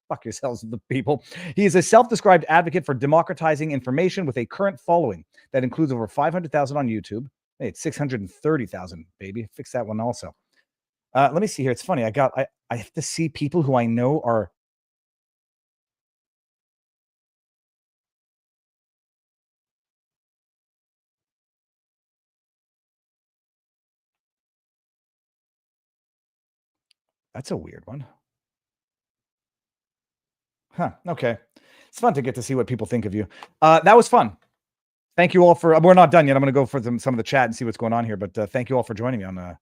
Fuck yourselves, the people. He is a self-described advocate for democratizing information with a current following that includes over 500,000 on YouTube. Hey, it's 630,000, baby. Fix that one also. Let me see here. It's funny. I have to see people who I know are. That's a weird one. Huh. Okay. It's fun to get to see what people think of you. That was fun. Thank you all for, we're not done yet. I'm going to go for some of the chat and see what's going on here, but thank you all for joining me on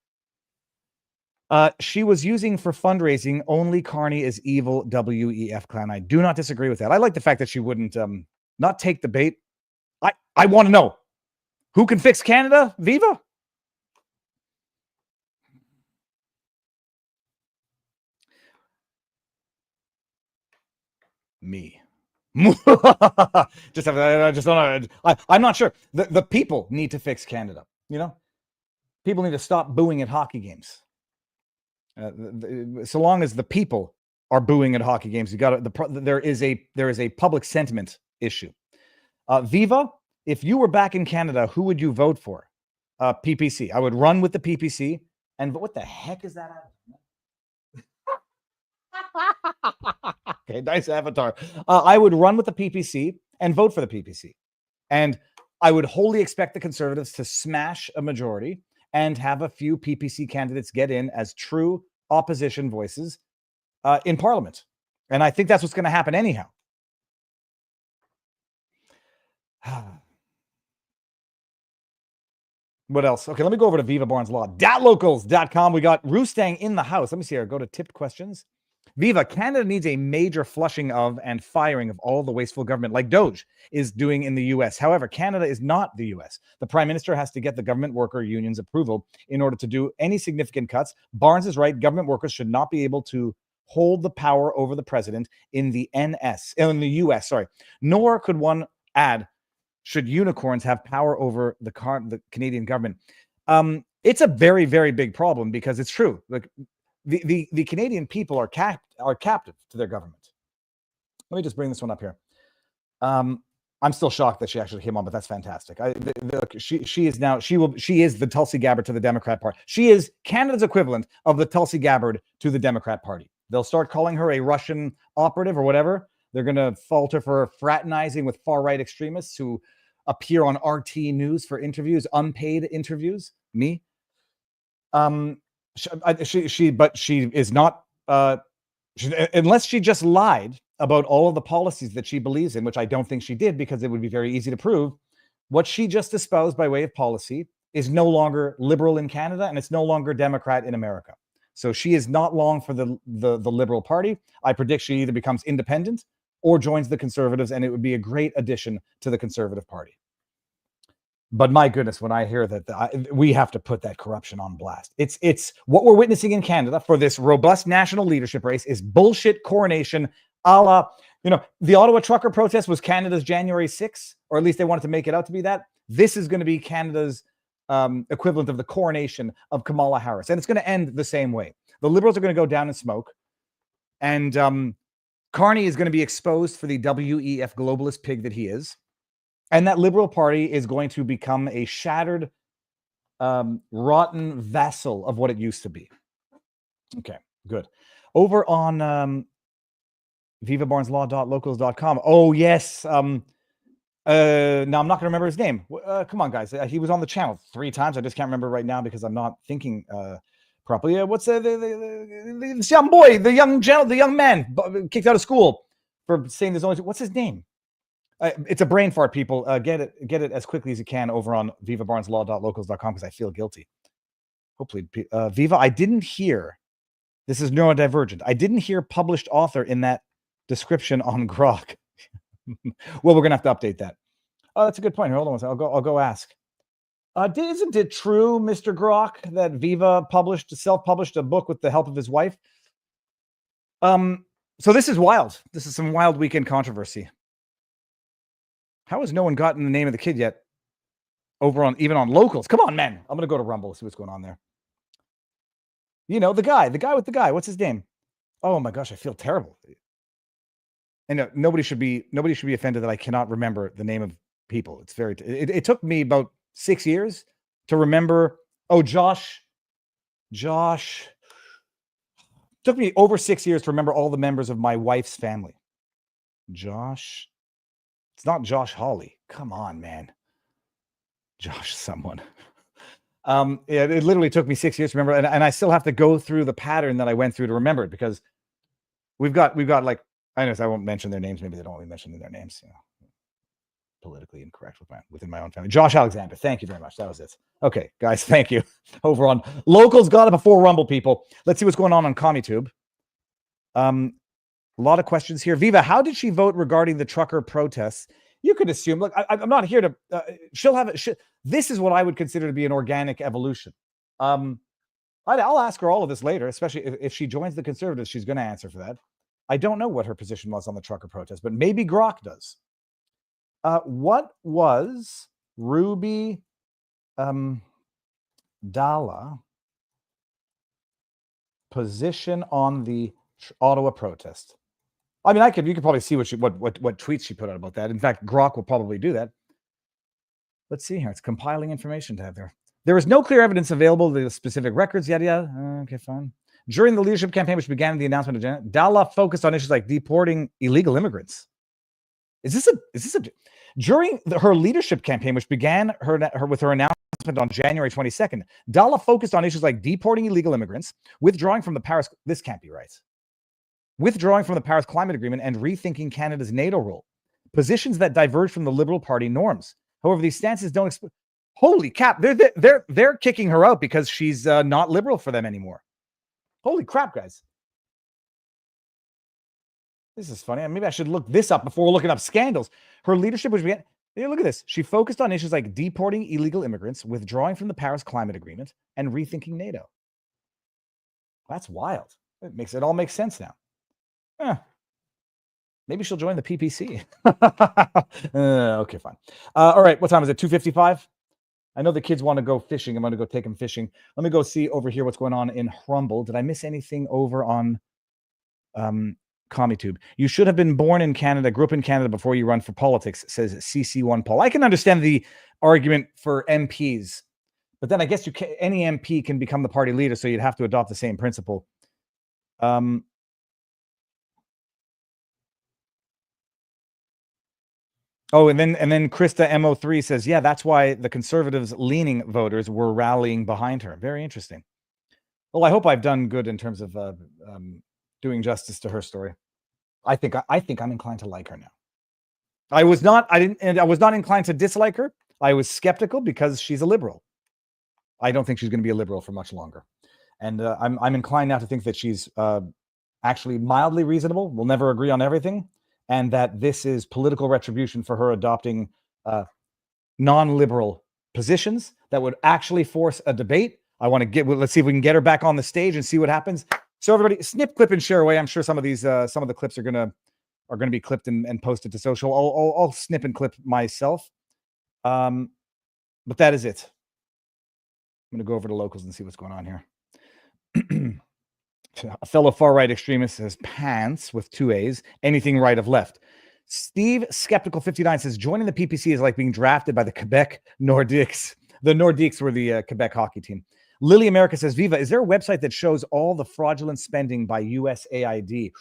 she was using for fundraising. Only Carney is evil. WEF clan. I do not disagree with that. I like the fact that she wouldn't not take the bait. I want to know who can fix Canada. Viva. Me. Just I just don't know. I'm not sure. The people need to fix Canada. You know, people need to stop booing at hockey games. So long as the people are booing at hockey games, you got there is a public sentiment issue. Viva, if you were back in Canada, who would you vote for? PPC. I would run with the PPC. And what the heck is that? Okay, nice avatar. I would run with the PPC and vote for the PPC. And I would wholly expect the Conservatives to smash a majority and have a few PPC candidates get in as true opposition voices in Parliament. And I think that's what's going to happen anyhow. What else? Okay, let me go over to Viva Barnes Law. .locals.com. We got Roostang in the house. Let me see here. Go to tipped questions. Viva, Canada needs a major flushing of and firing of all the wasteful government like Doge is doing in the U.S. However, Canada is not the U.S. The Prime Minister has to get the government worker union's approval in order to do any significant cuts. Barnes is right. Government workers should not be able to hold the power over the president in the U.S. Nor could one add, should unicorns have power over the Canadian government? It's a very, very big problem because it's true. Like, the Canadian people are captive to their government. Let me just bring this one up here. I'm still shocked that she actually came on, but that's fantastic. Look, she is the Tulsi Gabbard to the Democrat Party. She is Canada's equivalent of the Tulsi Gabbard to the Democrat Party. They'll start calling her a Russian operative or whatever. They're going to fault her for fraternizing with far-right extremists who appear on RT News for interviews, unpaid interviews. Me. But she is not. Unless she just lied about all of the policies that she believes in, which I don't think she did, because it would be very easy to prove. What she just espoused by way of policy is no longer liberal in Canada, and it's no longer Democrat in America. So she is not long for the Liberal Party. I predict she either becomes independent or joins the Conservatives, and it would be a great addition to the Conservative Party. But my goodness, when I hear that, we have to put that corruption on blast. It's what we're witnessing in Canada for this robust national leadership race is bullshit coronation, a la, the Ottawa trucker protest was Canada's January 6th, or at least they wanted to make it out to be that. This is going to be Canada's equivalent of the coronation of Kamala Harris, and it's going to end the same way. The Liberals are going to go down in smoke, and Carney is going to be exposed for the WEF globalist pig that he is. And that Liberal Party is going to become a shattered, rotten vassal of what it used to be. Okay, good. Over on vivabarneslaw.locals.com. Oh, yes. Now, I'm not going to remember his name. Come on, guys. He was on the channel 3 times. I just can't remember right now because I'm not thinking properly. What's the young boy, the young man kicked out of school for saying there's only... What's his name? It's a brain fart, people. Get it as quickly as you can over on vivabarneslaw.locals.com because I feel guilty. Hopefully, Viva, I didn't hear, this is neurodivergent, I didn't hear published author in that description on Grok. Well, we're going to have to update that. Oh, that's a good point. Hold on one second. I'll go ask. Isn't it true, Mr. Grok, that Viva self-published a book with the help of his wife? So this is wild. This is some wild weekend controversy. How has no one gotten the name of the kid yet? Even on locals. Come on, man. I'm going to go to Rumble, see what's going on there. The guy with the guy. What's his name? Oh my gosh, I feel terrible. And nobody should be offended that I cannot remember the name of people. It took me about 6 years to remember. Oh, Josh. Took me over 6 years to remember all the members of my wife's family. Josh. It's not Josh Hawley. Come on, man. Josh someone. It literally took me 6 years to remember, and I still have to go through the pattern that I went through to remember it, because we've got like, I know I won't mention their names. Maybe they don't want me mentioning their names. Politically incorrect within my own family. Josh Alexander. Thank you very much. That was it. Okay, guys. Thank you. Over on Locals got it before Rumble, people. Let's see what's going on CommieTube. A lot of questions here. Viva, how did she vote regarding the trucker protests? You could assume, look, I'm not here to, she'll have it. This is what I would consider to be an organic evolution. I'll ask her all of this later, especially if she joins the Conservatives, she's going to answer for that. I don't know what her position was on the trucker protest, but maybe Grok does. What was Ruby Dhalla position on the Ottawa protest? I mean, you could probably see what tweets she put out about that. In fact, Grok will probably do that. Let's see here. It's compiling information tab there. There is no clear evidence available to the specific records, yada. Okay, fine. During the leadership campaign, which began the announcement of Janet, Dhalla focused on issues like deporting illegal immigrants. During her leadership campaign, which began with her announcement on January 22nd, Dhalla focused on issues like deporting illegal immigrants, withdrawing from the Paris. This can't be right. Withdrawing from the Paris Climate Agreement and rethinking Canada's NATO role, positions that diverge from the Liberal Party norms. However, these stances don't. Holy cap! They're kicking her out because she's not liberal for them anymore. Holy crap, guys! This is funny. Maybe I should look this up before looking up scandals. Her leadership was began. Hey, look at this. She focused on issues like deporting illegal immigrants, withdrawing from the Paris Climate Agreement, and rethinking NATO. That's wild. It all makes sense now. Maybe she'll join the PPC. Okay, fine. All right, what time is it? 2:55? I know the kids want to go fishing. I'm going to go take them fishing. Let me go see over here what's going on in Rumble. Did I miss anything over on CommuTube. You should have been born in Canada, grew up in Canada before you run for politics, says CC1 Paul. I can understand the argument for MPs, but then I guess any MP can become the party leader, so you'd have to adopt the same principle. Oh, and then Krista MO3 says, yeah, that's why the Conservatives leaning voters were rallying behind her. Very interesting. Well, I hope I've done good in terms of doing justice to her story. I think I'm inclined to like her now. I was not inclined to dislike her. I was skeptical because she's a liberal. I don't think she's going to be a liberal for much longer. And I'm inclined now to think that she's actually mildly reasonable. We'll never agree on everything. And that this is political retribution for her adopting non-liberal positions that would actually force a debate. Let's see if we can get her back on the stage and see what happens. So everybody, snip, clip, and share away. I'm sure some of the clips are gonna be clipped and posted to social. I'll snip and clip myself. But that is it. I'm gonna go over to locals and see what's going on here. A fellow far-right extremist says pants with 2 A's, anything right of left. Steve Skeptical 59 says joining the PPC is like being drafted by the Quebec Nordiques. The Nordiques were the Quebec hockey team. Lily America says, Viva, is there a website that shows all the fraudulent spending by USAID?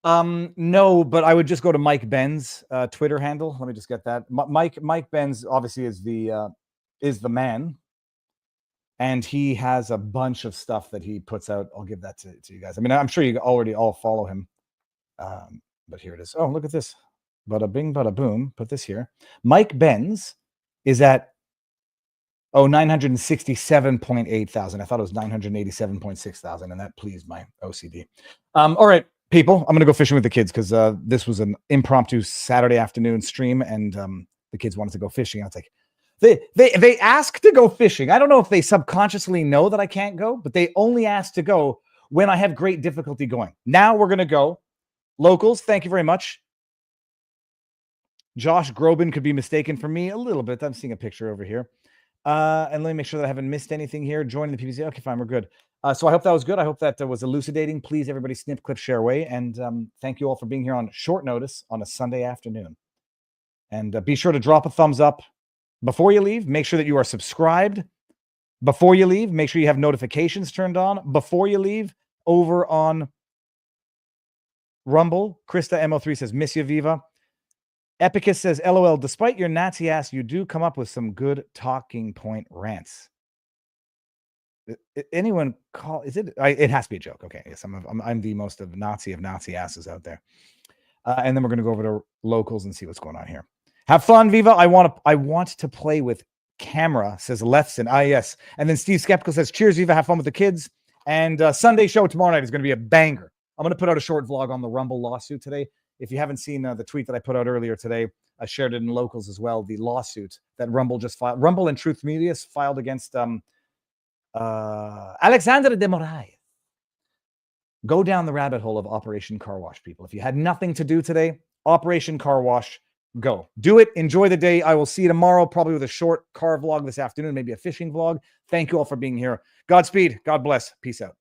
No, but I would just go to Mike Ben's Twitter handle. Let me just get that. Mike Ben's obviously is the man. And he has a bunch of stuff that he puts out. I'll give that to you guys. I mean, I'm sure you already all follow him. But here it is. Oh, look at this. Bada bing, bada boom. Put this here. Mike Benz is at 967.8 thousand. I thought it was 987.6 thousand, and that pleased my OCD. All right, people, I'm gonna go fishing with the kids because this was an impromptu Saturday afternoon stream, and the kids wanted to go fishing. I was like, they ask to go fishing. I don't know if they subconsciously know that I can't go, but they only ask to go when I have great difficulty going. Now we're gonna go. Locals, thank you very much. Josh Groban could be mistaken for me a little bit. I'm seeing a picture over here. And let me make sure that I haven't missed anything here. Joining the PPC. Okay, fine, we're good. So I hope that was good. I hope that was elucidating. Please, everybody, snip, clip, share away. And thank you all for being here on short notice on a Sunday afternoon. And be sure to drop a thumbs up before you leave. Make sure that you are subscribed before you leave. Make sure you have notifications turned on before you leave over on Rumble. Krista MO3 says, miss you, Viva. Epicus says, LOL, despite your Nazi ass, you do come up with some good talking point rants. Anyone call, is it? It has to be a joke. Okay, yes, I'm the most of Nazi asses out there. And then we're going to go over to locals and see what's going on here. Have fun, Viva. I want to play with camera, says Lefson. Ah, yes. And then Steve Skeptical says, cheers, Viva. Have fun with the kids. And Sunday show tomorrow night is going to be a banger. I'm going to put out a short vlog on the Rumble lawsuit today. If you haven't seen the tweet that I put out earlier today, I shared it in locals as well. The lawsuit that Rumble just filed, Rumble and Truth Media filed against Alexandre de Moraes. Go down the rabbit hole of Operation Car Wash, people. If you had nothing to do today, Operation Car Wash, go. Do it. Enjoy the day. I will see you tomorrow, probably with a short car vlog this afternoon, maybe a fishing vlog. Thank you all for being here. Godspeed. God bless. Peace out.